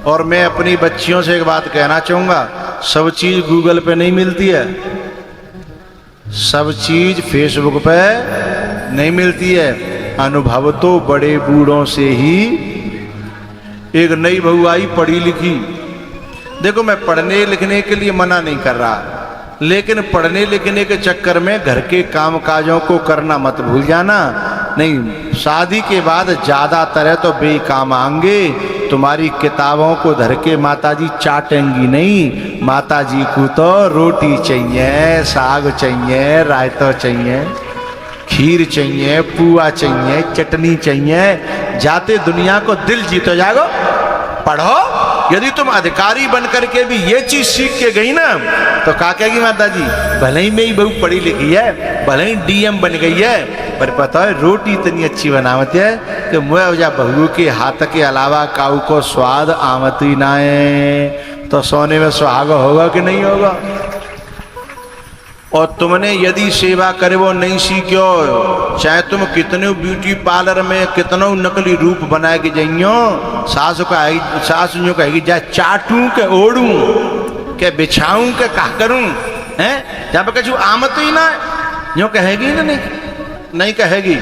और मैं अपनी बच्चियों से एक बात कहना चाहूँगा, सब चीज़ गूगल पे नहीं मिलती है, सब चीज़ फेसबुक पे नहीं मिलती है। अनुभव तो बड़े बूढ़ों से ही। एक नई बहू आई पढ़ी लिखी, देखो मैं पढ़ने लिखने के लिए मना नहीं कर रहा, लेकिन पढ़ने लिखने के चक्कर में घर के काम काजों को करना मत भूल जाना। नहीं, शादी के बाद ज़्यादातर है तो बेकाम आएंगे, तुम्हारी किताबों को धर के माताजी चाटेंगी नहीं। माताजी को तो रोटी चाहिए, साग चाहिए, रायता चाहिए, खीर चाहिए, पुआ चाहिए, चटनी चाहिए। जाते दुनिया को दिल जीतो जागो, पढ़ो। यदि तुम अधिकारी बन करके भी ये चीज सीख के गई ना तो क्या कहेगी माताजी, भले ही मेरी बहू पढ़ी लिखी है, भले ही डीएम बन गई है, पर पता है रोटी इतनी अच्छी बनावती है कि मुझे बहू के हाथ के अलावा काऊ को स्वाद आमत ही ना है। तो सोने में सुहागा होगा कि नहीं होगा? और तुमने यदि सेवा करे वो नहीं सीखो, चाहे तुम कितने ब्यूटी पार्लर में कितनों नकली रूप बनाए के जाइयो, सास जो कहेगी जा चाटूं के ओढ़ूं के बिछाऊं के का करूं, हैं जहाँ पे कछु आमत ही ना जो कहेगी ना, नहीं कहेगी।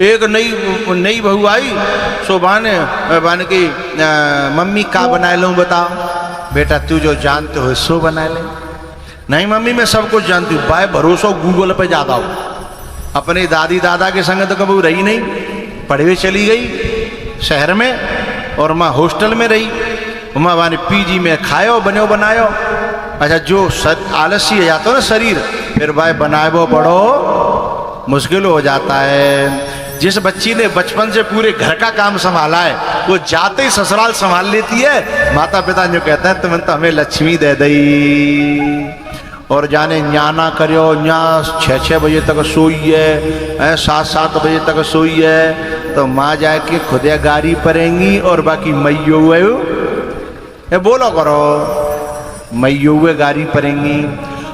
एक नई बहू आई, सो बाने की मम्मी का बनाए लूं बताओ। बेटा तू जो जानते हो सो बना ले। नहीं मम्मी मैं सब कुछ जानती हूँ। बाय भरोसा गूगल पे ज्यादा हो। अपने दादी दादा के संग तो कभी रही नहीं, पढ़े हुए चली गई शहर में और माँ हॉस्टल में रही। माँ बाने पीजी में खायो बनो बनायो। अच्छा जो आलसी हो जाता हो ना शरीर, फिर भाई बनाए वो बड़ो मुश्किल हो जाता है। जिस बच्ची ने बचपन से पूरे घर का काम संभाला है वो जाते ही ससुराल संभाल लेती है। माता पिता जो कहते हैं तुम तो हमें लक्ष्मी दे दई। और जाने न्याना करो, न्या 6-6 बजे तक सोई है, 7-7 बजे तक सोई है, तो माँ जाके खुद गाड़ी परेंगी और बाकी मैयो हुए बोलो करो, मैयो हुए गाड़ी परेंगी।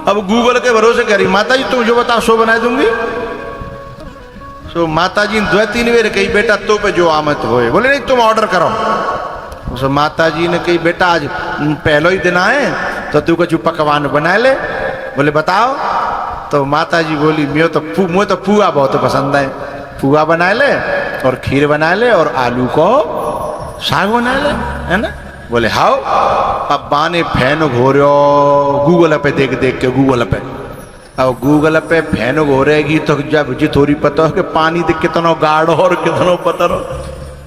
अब गूगल के भरोसे कह रही माता जी तुम जो बताओ सो बना दूंगी। सो माता जी 2-3 बार कही बेटा तो पे जो आमत होए, बोले नहीं तुम ऑर्डर करो। सो माता जी ने कही बेटा आज पहलो ही दिन आए तो तू कुछ पकवान बना ले। बोले बताओ। तो माता जी बोली मुझे तो पुआ बहुत पसंद है, पुआ बना ले और खीर बना ले और आलू को साग बना ले, है ना। बोले हाओ। अब बाने फैन घोरो गूगल पे देख देख के, गूगल पे अब गूगल पे फैन घोरेगी तो जब जी थोड़ी पता हो कि पानी देख कितना गाढ़ो और कितना पतरो,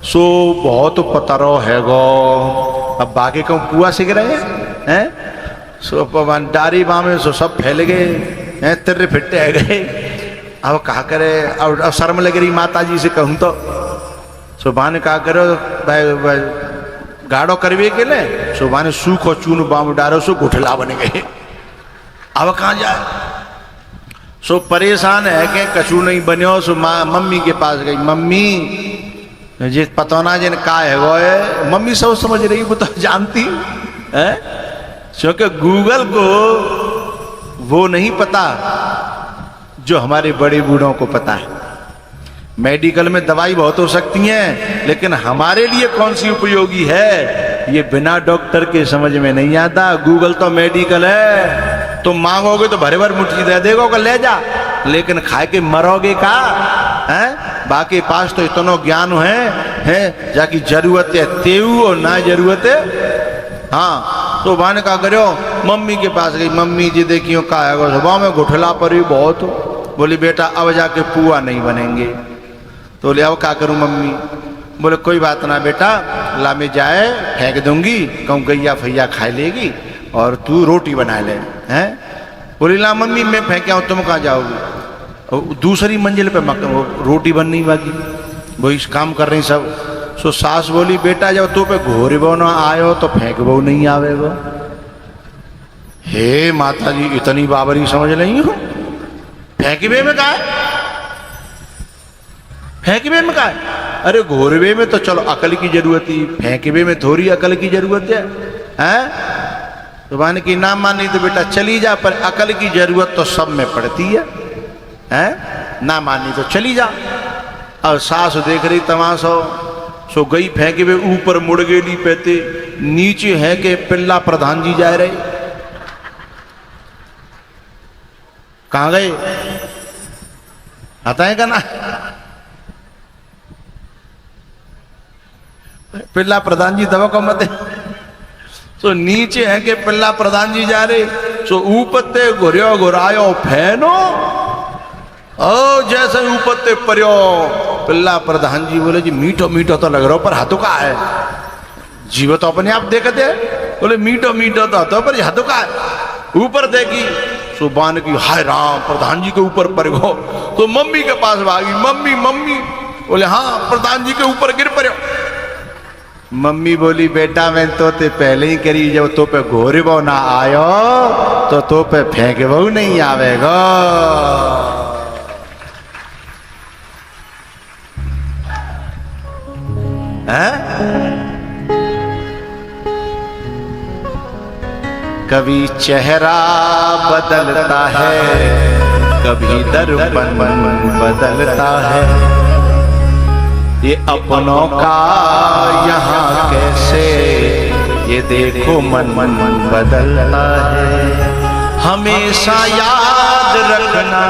सो बहुत पतरो है गो। अब बाकी कहूँ पुआ सीख रहे हैं, सो डारी बामे सो सब फैल गए हैं, तिर्रे फिट्टे है गए। अब कहा करे, अब शर्म लग रही माता जी से कहूँ तो। सो बाने कहा करो भाई गाढ़ो करवे के ले, सो बाने सूखो चून बाम डारो सो गुठला बन गए। अब कहाँ जाए, सो परेशान है कि कछु नहीं बनो। सो मम्मी के पास गई, मम्मी जे पता ना जिन का है वो है। मम्मी सब समझ रही, वो तो जानती है, क्योंकि गूगल को वो नहीं पता जो हमारे बड़े बूढ़ों को पता है। मेडिकल में दवाई बहुत हो सकती हैं, लेकिन हमारे लिए कौन सी उपयोगी है ये बिना डॉक्टर के समझ में नहीं आता। गूगल तो मेडिकल है, तुम मांगोगे तो भरे भर मुट्ठी दे देगा कि ले जा, लेकिन खाए के मरोगे का है। बाकी पास तो इतना ज्ञान है जाकि जरूरत है तेऊ और ना जरूरत है। हाँ तो बाने का करो, मम्मी के पास गई, मम्मी जी देखियो का है सुबह में गुठला पर ही बहुत। बोली बेटा अब जाके पुआ नहीं बनेंगे। तो बोले अब क्या करूं मम्मी। बोले कोई बात ना बेटा, ला में जाए फेंक दूंगी, कहूँ गैया फैया खा लेगी और तू रोटी बना ले। हैं बोली ला मम्मी मैं फेंके आऊँ, तुम कहाँ जाओगी। दूसरी मंजिल पे रोटी बन नहीं बाकी, वो इस काम कर रही सब। सो सास बोली बेटा जब तू पे घोरे बो ना आयो तो फेंक बो नहीं आवे वो। हे माता जी इतनी बाबरी समझ नहीं हो। फेंकवे में का है, फेंकवे में का है। अरे घोरवे में तो चलो अकल की जरूरत ही, फेंकवे में थोड़ी अकल की जरूरत है, हैं। तो मान की ना मानी तो बेटा चली जा, पर अकल की जरूरत तो सब में पड़ती है, हैं। ना मानी तो चली जा। अब सास देख रही तमाशो, सो गई फेंके वे ऊपर मुड़ गेली पेते। नीचे है कि पिल्ला प्रधान जी जा रहे, कहां गए आता है का ना? पिल्ला प्रधान जी दवा को मत तो नीचे है कि पिल्ला प्रधान जी जा रहे, तो ऊपते घुरियो घुरायो फैनो ओ जैसे ऊपते परियो। पिल्ला प्रधान जी बोले जी मीठो मीठो तो लग रहा पर हाथों का है, जीव तो अपने आप देखते बोले मीठो मीठो तो हाथों पर हाथों का है। ऊपर देखी सुबान की हाय राम प्रधान जी के ऊपर पर गो, तो मम्मी के पास भागी, मम्मी मम्मी बोले हाँ प्रधान जी के ऊपर गिर पड़ो। मम्मी बोली बेटा मैं तो ते पहले ही करी, जब तो पे घोरे वो ना आयो तो पे फेंके वो नहीं आवेगा। कभी चेहरा बदलता है, कभी दर्पण बदलता है, ये अपनों का यहाँ कैसे ये देखो मन बदलता है। हमेशा याद रखना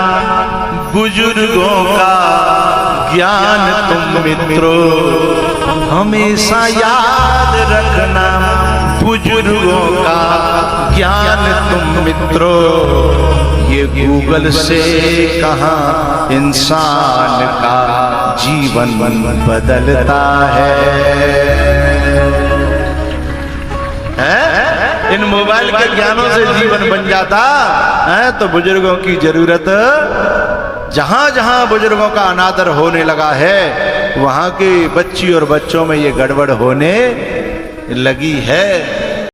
बुजुर्गों का ज्ञान तुम मित्रों, हमेशा याद रखना बुजुर्गों का ज्ञान तुम मित्रों। ये गूगल से कहाँ इंसान का जीवन बदलता है? इन मोबाइल के ज्ञानों से जीवन बन जाता है तो बुजुर्गों की जरूरत, जहां जहां बुजुर्गों का अनादर होने लगा है वहां के बच्ची और बच्चों में ये गड़बड़ होने लगी है।